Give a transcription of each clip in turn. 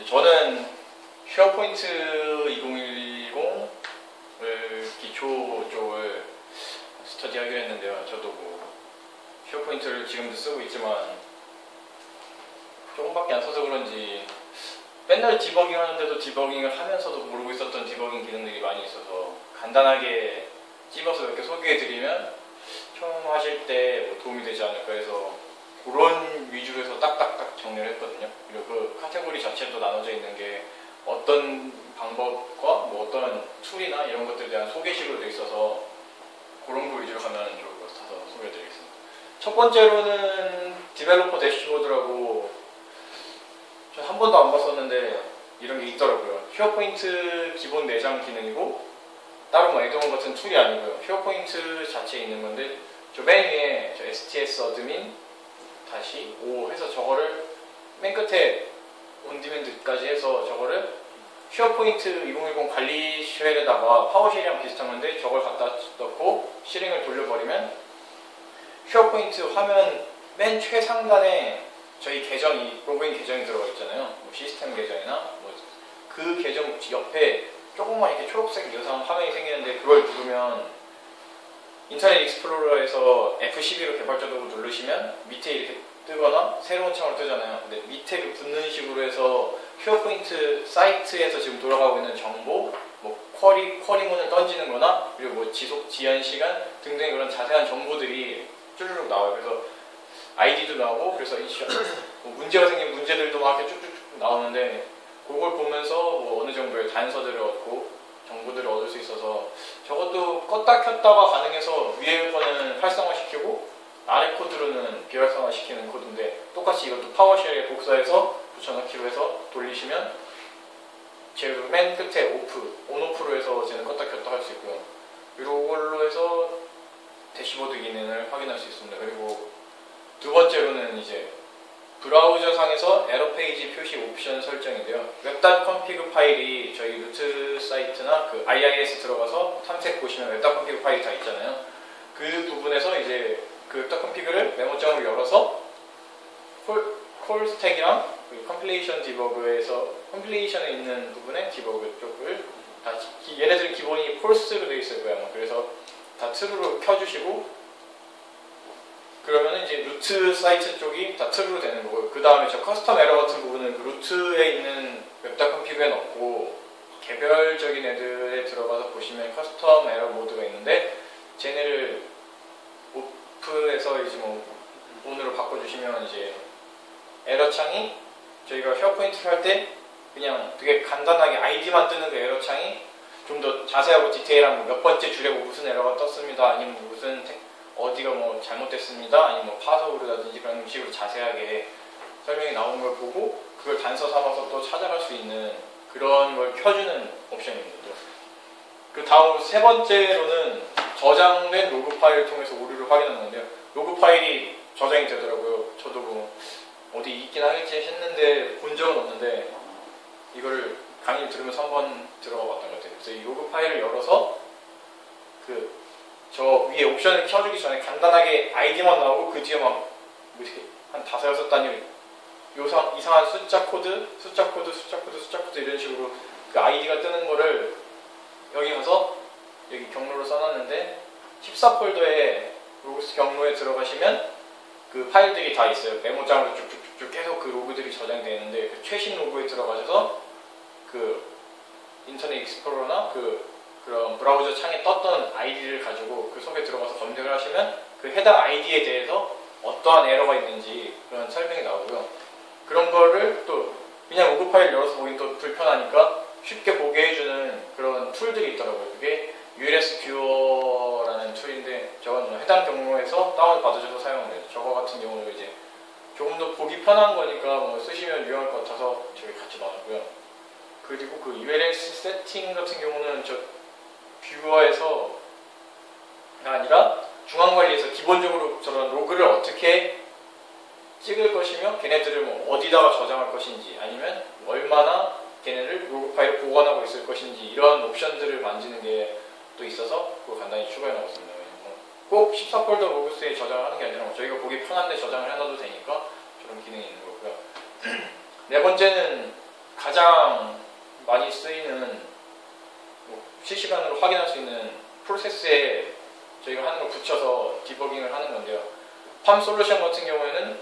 저는 쉐어포인트 2010을 기초 쪽을 스터디하기로 했는데요. 저도 뭐 쉐어포인트를 지금도 쓰고 있지만 조금밖에 안 써서 그런지 맨날 디버깅 하는데도 디버깅을 하면서도 모르고 있었던 디버깅 기능들이 많이 있어서 간단하게 찝어서 이렇게 소개해드리면 처음 하실 때 뭐 도움이 되지 않을까 해서 그런 위주로 해서 딱딱딱 정리를 했거든요. 그리고 그 카테고리 자체도 나눠져 있는 게 어떤 방법과 뭐 어떤 툴이나 이런 것들에 대한 소개식으로 되어 있어서 그런 거 위주로 가면 좋을 것 같아서 소개해드리겠습니다. 첫 번째로는 디벨로퍼 대시보드라고 전 한 번도 안 봤었는데 이런 게 있더라고요. 쉐어포인트 기본 내장 기능이고 따로 뭐 애드온 같은 툴이 아니고요. 쉐어포인트 자체에 있는 건데 저 맨 위에 저 STS 어드민 다시 5 해서 저거를 맨 끝에 온디맨드까지 해서 저거를 쉐어포인트 2010 관리 쉘에다가 파워쉘이랑 비슷한 건데 저걸 갖다 넣고 실행을 돌려버리면 쉐어포인트 화면 맨 최상단에 저희 계정이 로그인 계정이 들어가 있잖아요. 뭐 시스템 계정이나 뭐 그 계정 옆에 조금만 이렇게 초록색 여상 화면이 생기는데 그걸 누르면 인터넷 익스플로러에서 F12로 개발자도구 누르시면 밑에 이렇게 뜨거나 새로운 창으로 뜨잖아요. 근데 밑에 그 붙는 식으로 해서 쉐어포인트 사이트에서 지금 돌아가고 있는 정보, 뭐 쿼리문을 던지는 거나 그리고 뭐 지속 지연 시간 등등의 그런 자세한 정보들이 쭈르륵 나와요. 그래서 아이디도 나오고 그래서 뭐 문제가 생긴 문제들도 막 이렇게 쭉쭉 나오는데 그걸 보면서 뭐 어느 정도의 단서들을 얻고 정보들을 얻을 수 있어서 저것도 껐다 켰다가 가능해서 위에 거는 활성화시키고 아래 코드로는 비활성화시키는 코드인데 똑같이 이것도 파워쉘에 복사해서 붙여넣기로 해서 돌리시면 제일 맨 끝에 온오프로 해서 쟤는 껐다 켰다 할 수 있고요. 이걸로 해서 대시보드 기능을 확인할 수 있습니다. 그리고 두 번째로는 이제 브라우저 상에서 에러 페이지 표시 옵션 설정인데요. 웹.config 파일이 저희 루트 사이트나 그 IIS 들어가서 탐색 보시면 웹.config 파일이 다 있잖아요. 그 부분에서 이제 그 웹.config를 메모장으로 열어서 콜 스택이랑 그 컴필레이션 디버그에서 컴필레이션에 있는 부분의 디버그 쪽을 다 얘네들은 기본이 폴스로 되어 있을 거예요. 그래서 다 트루로 켜주시고 그러면 이제 루트 사이트 쪽이 다 트루로 되는 거고요. 그 다음에 저 커스텀 에러 같은 부분은 그 루트에 있는 웹.config에 넣고 개별적인 애들에 들어가서 보시면 커스텀 에러 모드가 있는데 쟤네를 오프에서 이제 뭐 온으로 바꿔주시면 이제 에러 창이 저희가 쉐어포인트를 할 때 그냥 되게 간단하게 아이디만 뜨는 그 에러 창이 좀 더 자세하고 디테일한 몇 번째 줄에 뭐 무슨 에러가 떴습니다. 아니면 무슨 어디가 뭐 잘못됐습니다. 아니면 뭐 파서우르라든지 그런 식으로 자세하게 설명이 나오는 걸 보고 그걸 단서 삼아서 또 찾아갈 수 있는 그런 걸 켜주는 옵션입니다. 그 다음 세 번째로는 저장된 로그 파일을 통해서 오류를 확인하는 건데요. 로그 파일이 저장이 되더라고요. 저도 뭐 어디 있긴 하겠지 했는데 본 적은 없는데 이거를 강의 들으면서 한번 들어가 봤던 것 같아요. 그래서 이 로그 파일을 열어서 저 위에 옵션을 켜주기 전에 간단하게 아이디만 나오고 그 뒤에 막 한 5-6단위 이상한 숫자 코드 이런 식으로 그 아이디가 뜨는 거를 여기 가서 여기 경로로 써놨는데 14폴더에 로그스 경로에 들어가시면 그 파일들이 다 있어요. 메모장으로 쭉쭉쭉 계속 그 로그들이 저장되어 있는데 그 최신 로그에 들어가셔서 그 인터넷 익스플로러나 그런 브라우저 창에 떴던 아이디를 가지고 그 속에 들어가서 검색을 하시면 그 해당 아이디에 대해서 어떠한 에러가 있는지 그런 설명이 나오고요. 그런 거를 또 그냥 로그 파일을 열어서 보긴 또 불편하니까 쉽게 보게 해주는 그런 툴들이 있더라고요. 그게 ULS 뷰어라는 툴인데 저건 해당 경로에서 다운 받으셔서 사용을 해요. 저거 같은 경우는 이제 조금 더 보기 편한 거니까 뭐 쓰시면 유용할 것 같아서 저기 같이 놔뒀고요. 그리고 그 ULS 세팅 같은 경우는 저 뷰어에서 아니라 중앙관리에서 기본적으로 저런 로그를 어떻게 찍을 것이며 걔네들을 뭐 어디다가 저장할 것인지 아니면 얼마나 걔네를 로그 파일을 보관하고 있을 것인지 이런 옵션들을 만지는 게 또 있어서 그거 간단히 추가해 놓았습니다. 꼭 14폴더 로그스에 저장하는 게 아니라 저희가 보기 편한데 저장을 해놔도 되니까 저런 기능이 있는 거고요. 네 번째는 가장 많이 쓰이는 뭐 실시간으로 확인할 수 있는 프로세스에 저희가 하는 걸 붙여서 디버깅을 하는 건데요. 팜 솔루션 같은 경우에는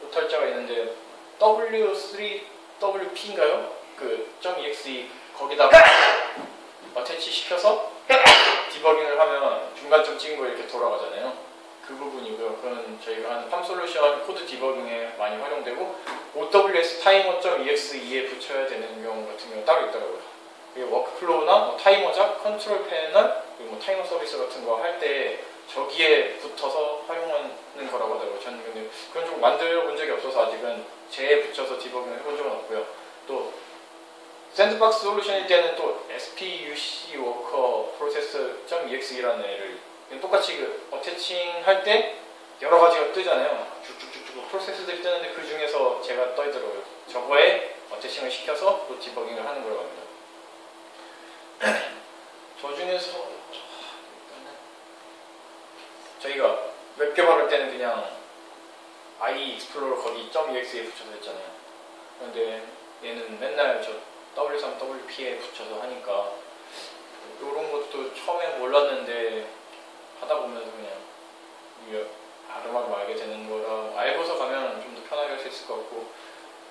오탈자가 있는데 W3WP인가요? 그 .exe 거기다가 어태치 시켜서 디버깅을 하면 중간점 찍은 거 이렇게 돌아가잖아요. 그 부분이고요. 그건 저희가 하는 팜 솔루션 코드 디버깅에 많이 활용되고 OWS 타이머.exe에 붙여야 되는 경우 같은 경우 따로 있더라고요. 이게 워크플로우나 뭐 타이머작, 컨트롤 패널, 그리고 뭐 타이머 서비스 같은 거 할 때 저기에 붙어서 활용하는 거라고 하더라고요. 저는 근데 그런 쪽 만들어 본 적이 없어서 아직은 제에 붙여서 디버깅을 해본 적은 없고요. 또 샌드박스 솔루션일 때는 또 SPUC 워커 프로세스.exe라는 애를 똑같이 그 어태칭 할 때 여러 가지가 뜨잖아요. 쭉쭉쭉쭉 프로세스들이 뜨는데 그 중에서 제가 떠있더라고요. 저거에 어태칭을 시켜서 또 디버깅을 하는 거라고 합니다. 저 중에서 저희가 웹 개발할 때는 그냥 IE 익스플로러 거기 .exe에 붙여서 했잖아요. 그런데 얘는 맨날 저 W3WP에 붙여서 하니까 이런 것도 처음에 몰랐는데 하다 보면서 그냥 아름아름 알게 되는 거라 알고서 가면 좀 더 편하게 할 수 있을 것 같고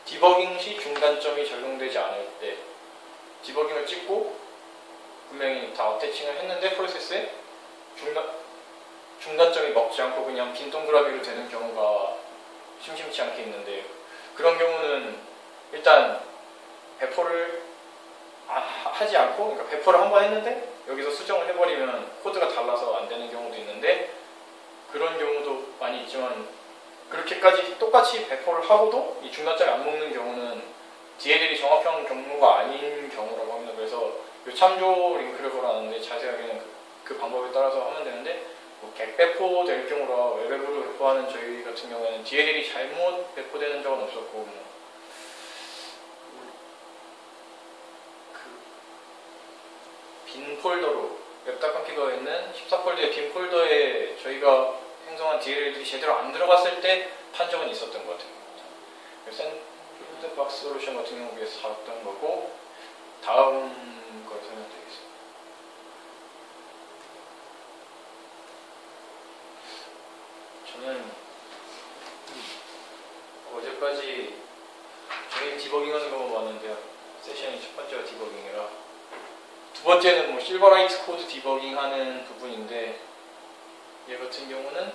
디버깅 시 중단점이 적용되지 않을 때 디버깅을 찍고 분명히 다 어태칭을 했는데 프로세스에 중단점이 먹지 않고 그냥 빈 동그라미로 되는 경우가 심심치 않게 있는데 그런 경우는 일단 배포를 하지 않고 그러니까 배포를 한번 했는데 여기서 수정을 해버리면 코드가 달라서 안 되는 경우도 있는데 그런 경우도 많이 있지만 그렇게까지 똑같이 배포를 하고도 이 중단점이 안 먹는 경우는 DLL이 정확한 경로가 아닌 경우라고 합니다. 그래서 이 참조 링크를 걸어놨는데 자세하게는 그 방법에 따라서 하면 되는데 뭐 객배포 될 경우라 웹앱으로 배포하는 저희 같은 경우에는 DLL이 잘못 배포되는 적은 없었고 뭐 빈 폴더로 웹닷컴피거에 있는 14폴더의 빈 폴더에 저희가 생성한 DLL들이 제대로 안 들어갔을 때 판정은 있었던 것 같아요. 샌드박스 솔루션 같은 경우에 사왔던 거고 다음 걸 설명드리겠습니다. 저는 어제까지 저희 디버깅하는 것만 봤는데요. 세션이 첫 번째가 디버깅이라 두 번째는 뭐 실버라이트 코드 디버깅 하는 부분인데 얘 같은 경우는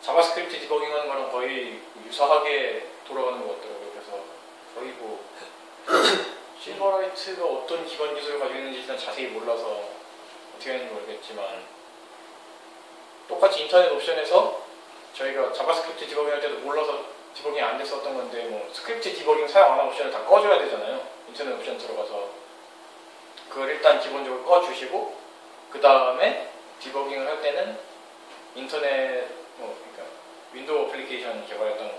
자바스크립트 디버깅 하는 거랑 거의 유사하게 돌아가는 것 같더라고요. 그래서 거의 뭐 실버라이트가 어떤 기반 기술을 가지고 있는지 일단 자세히 몰라서 어떻게 하는지 모르겠지만 똑같이 인터넷 옵션에서 저희가 자바스크립트 디버깅 할 때도 몰라서 디버깅이 안 됐었던 건데 뭐 스크립트 디버깅 사용 안 한 옵션을 다 꺼줘야 되잖아요. 인터넷 옵션 들어가서 그걸 일단 기본적으로 꺼주시고 그 다음에 디버깅을 할 때는 인터넷 그러니까 윈도우 어플리케이션 개발했던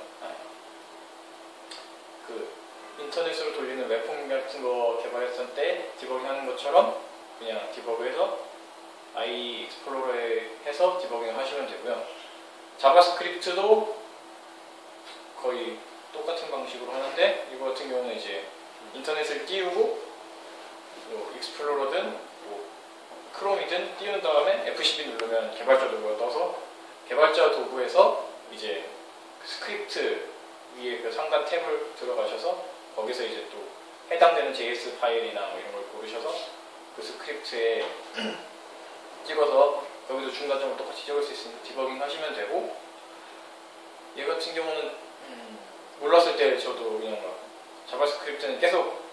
그 인터넷으로 돌리는 웹폼 같은 거 개발했을 때 디버깅 하는 것처럼 그냥 디버그해서 IE 익스플로러에 해서 디버깅 하시면 되고요. 자바스크립트도 거의 똑같은 방식으로 하는데 이거 같은 경우는 이제 인터넷을 띄우고 뭐 익스플로러든 뭐 크롬이든 띄운 다음에 F12 누르면 개발자 도구가 떠서 개발자 도구에서 이제 스크립트 위에 그 상단 탭을 들어가셔서 거기서 이제 또 해당되는 JS 파일이나 뭐 이런 걸 고르셔서 그 스크립트에 찍어서 여기도 중단점을 똑같이 찍을 수 있으니까 디버깅 하시면 되고 얘 같은 경우는 몰랐을 때 저도 그냥 막 자바스크립트는 계속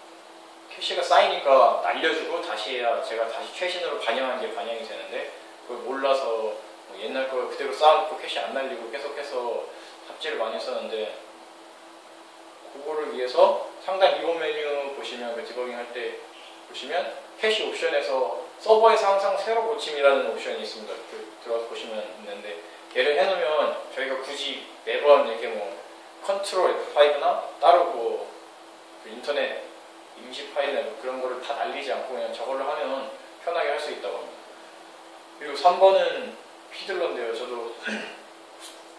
캐시가 쌓이니까 날려주고 다시 해야 제가 다시 최신으로 반영한 게 반영이 되는데 그걸 몰라서 뭐 옛날 걸 그대로 쌓아놓고 캐시 안 날리고 계속해서 삽질을 많이 했었는데 그거를 위해서 상단 이온 메뉴 보시면 그 디버깅 할 때 보시면 캐시 옵션에서 서버에서 항상 새로 고침이라는 옵션이 있습니다. 들어가서 보시면 있는데 얘를 해놓으면 저희가 굳이 매번 이렇게 뭐 컨트롤 F5나 따로 뭐 그 인터넷 임시 파일이나 그런 거를 다 날리지 않고 그냥 저걸로 하면 편하게 할 수 있다고 합니다. 그리고 3번은 피들러인데요. 저도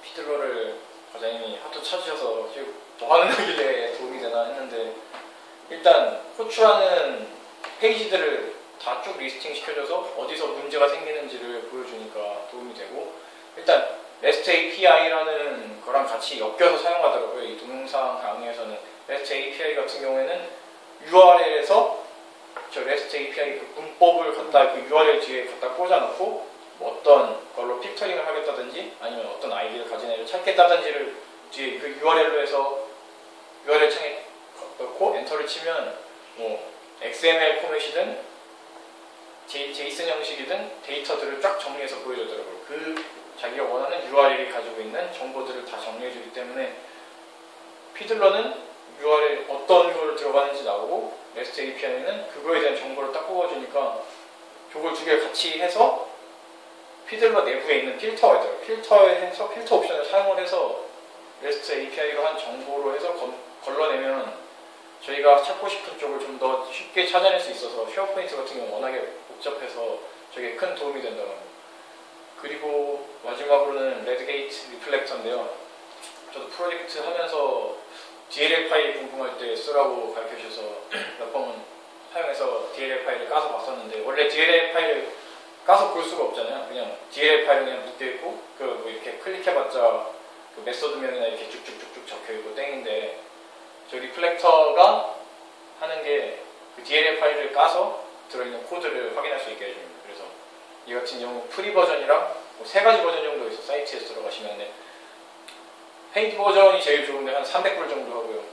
피들러를 과장님이 하도 찾으셔서 뭐 하는 거길래 도움이 되나 했는데 일단 호출하는 페이지들을 다 쭉 리스팅 시켜줘서 어디서 문제가 생기는지를 보여주니까 도움이 되고 일단 REST API라는 거랑 같이 엮여서 사용하더라고요. 이 동영상 강의에서는 REST API 같은 경우에는 URL에서 저 REST API 그 문법을 갖다 그 URL 뒤에 갖다 꽂아놓고 뭐 어떤 걸로 픽터링을 하겠다든지 아니면 어떤 아이디를 가진 애를 찾겠다든지를 뒤에 그 URL로 해서 URL 창에 넣고 엔터를 치면 뭐 XML 포맷이든 제이슨 형식이든 데이터들을 쫙 정리해서 보여주더라고요. 그 자기가 원하는 URL이 가지고 있는 정보들을 다 정리해주기 때문에 피들러는 URL 어떤 걸 들어가는지 나오고 REST API는 그거에 대한 정보를 딱 뽑아주니까 저걸 두 개를 같이 해서 피들러 내부에 있는 필터가 있더라고요. 필터에서 필터 옵션을 사용을 해서 REST API로 한 정보로 해서 걸러내면 저희가 찾고 싶은 쪽을 좀 더 쉽게 찾아낼 수 있어서 쉐어포인트 같은 경우는 워낙에 복잡해서 저게 큰 도움이 된다고 합니다. 그리고 마지막으로는 레드게이트 리플렉터인데요. 저도 프로젝트 하면서 DLL 파일 궁금할 때 쓰라고 가르쳐 주셔서 몇 번 사용해서 DLL 파일을 까서 봤었는데 원래 DLL 파일을 까서 볼 수가 없잖아요. 그냥 DLL 파일은 그냥 묶여있고 그 뭐 이렇게 클릭해봤자 그 메소드명이나 이렇게 쭉쭉쭉쭉 적혀있고 땡인데 저 리플렉터가 하는 게 그 DLL 파일을 까서 들어있는 코드를 확인할 수 있게 해줍니다. 그래서 이 같은 경우 프리 버전이랑 뭐 3가지 버전 정도 있어 사이트에서 들어가시면 페이드 버전이 제일 좋은데 한 300불 정도 하고요.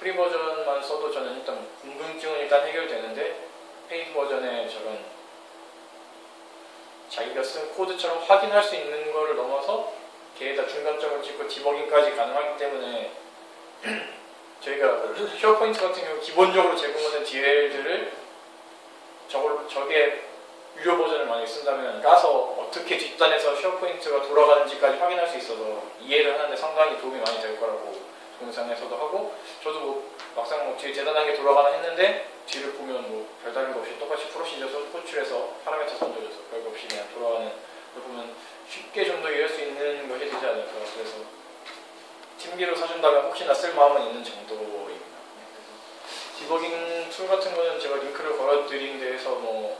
프리 버전만 써도 저는 일단 궁금증은 일단 해결되는데 페이드 버전에 저런 자기가 쓴 코드처럼 확인할 수 있는 거를 넘어서 걔에다 중간점을 찍고 디버깅까지 가능하기 때문에 저희가 쉐어포인트 같은 경우 기본적으로 제공하는 DLL들을 저게 유료 버전을 많이 쓴다면 까서 어떻게 뒷단에서 쉐어포인트가 돌아가는지까지 확인할 수 있어서 이해를 하는데 상당히 도움이 많이 될 거라고 동영상에서도 하고 저도 뭐 막상 뭐 뒤에 대단하게 돌아가나 했는데 뒤를 보면 뭐 별다른 거 없이 똑같이 프로시저 호출해서 파라미터 선정해서 별거 없이 그냥 돌아가는 걸 보면 쉽게 좀 더 이해할 수 있는 것이 되지 않을까. 그래서 팀기로 사준다면 혹시나 쓸 마음은 있는 정도입니다. 그래서 디버깅 툴 같은 거는 제가 링크를 걸어드린 데에서 뭐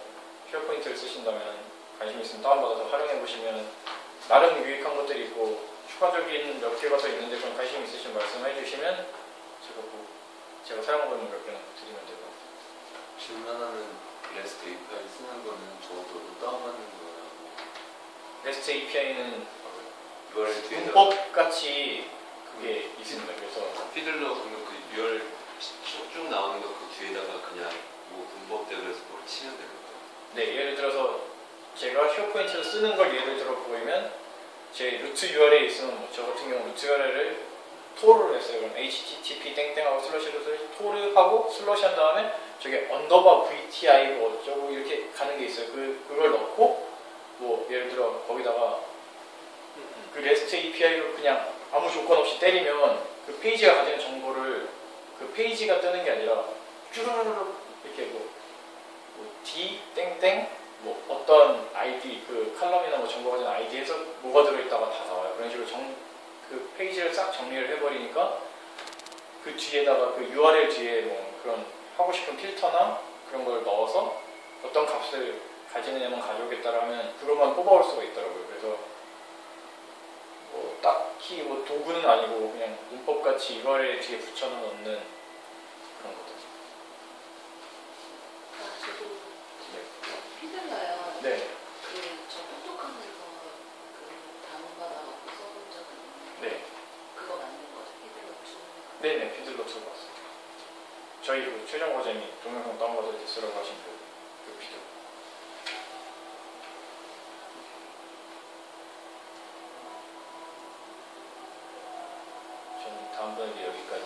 쉐어포인트를 쓰신다면 관심 있으면 다운받아서 활용해보시면 나름 유익한 것들이 있고 추가적인 몇 개가 더 있는데 그럼 관심 있으시면 말씀해주시면 제가 사용해보는 몇 개는 드리면 되고. 질문 하나는 REST API 쓰는 거는 저도 다운받는 거예요. REST API는 문법 같이 그게 있습니다. 그래서 피들러 그러면 그 URL 쭉 나오는 거 그 뒤에다가 그냥 뭐 문법대로 해서 뭘 치면 되는 거예요? 네, 예를 들어서 제가 쉐어포인트를 쓰는 걸 예를 들어 보이면 제 루트 URL에 있으면 뭐 저 같은 경우 루트 URL을 토를 했어요. 그럼 http 땡땡하고 슬러시를 토르하고 슬러시 한 다음에 저게 언더바 VTI 뭐 어쩌고 이렇게 가는 게 있어요. 그걸 넣고 뭐 예를 들어 거기다가 그 REST API로 그냥 아무 조건 없이 때리면 그 페이지가 가지는 정보를 그 페이지가 뜨는 게 아니라 쭈르르르 이렇게 뭐 D 땡땡 뭐 어떤 아이디 그 칼럼이나 뭐 정보 가진 아이디에서 뭐가 들어있다가 다 나와요. 그런 식으로 그 페이지를 싹 정리를 해버리니까 그 뒤에다가 그 URL 뒤에 뭐 그런 하고 싶은 필터나 그런 걸 넣어서 어떤 값을 가지느냐만 가져오겠다라 하면 그것만 뽑아올 수가 있더라고요. 그래서 뭐 딱히 뭐 도구는 아니고 그냥 문법같이 URL 뒤에 붙여넣는 그런 것들. 저도 피들러요. 네. 저 포토카드에서 다운받아갖고 써본 적은 있는데 네. 그거 맞는 거죠? 피들러 툴? 네네, 피들러 툴 맞습니다. 저희 그 최종 과정이 동영상 다운받을 때 쓰라고 하신 그 피들러. 저는 다음번에 여기까지.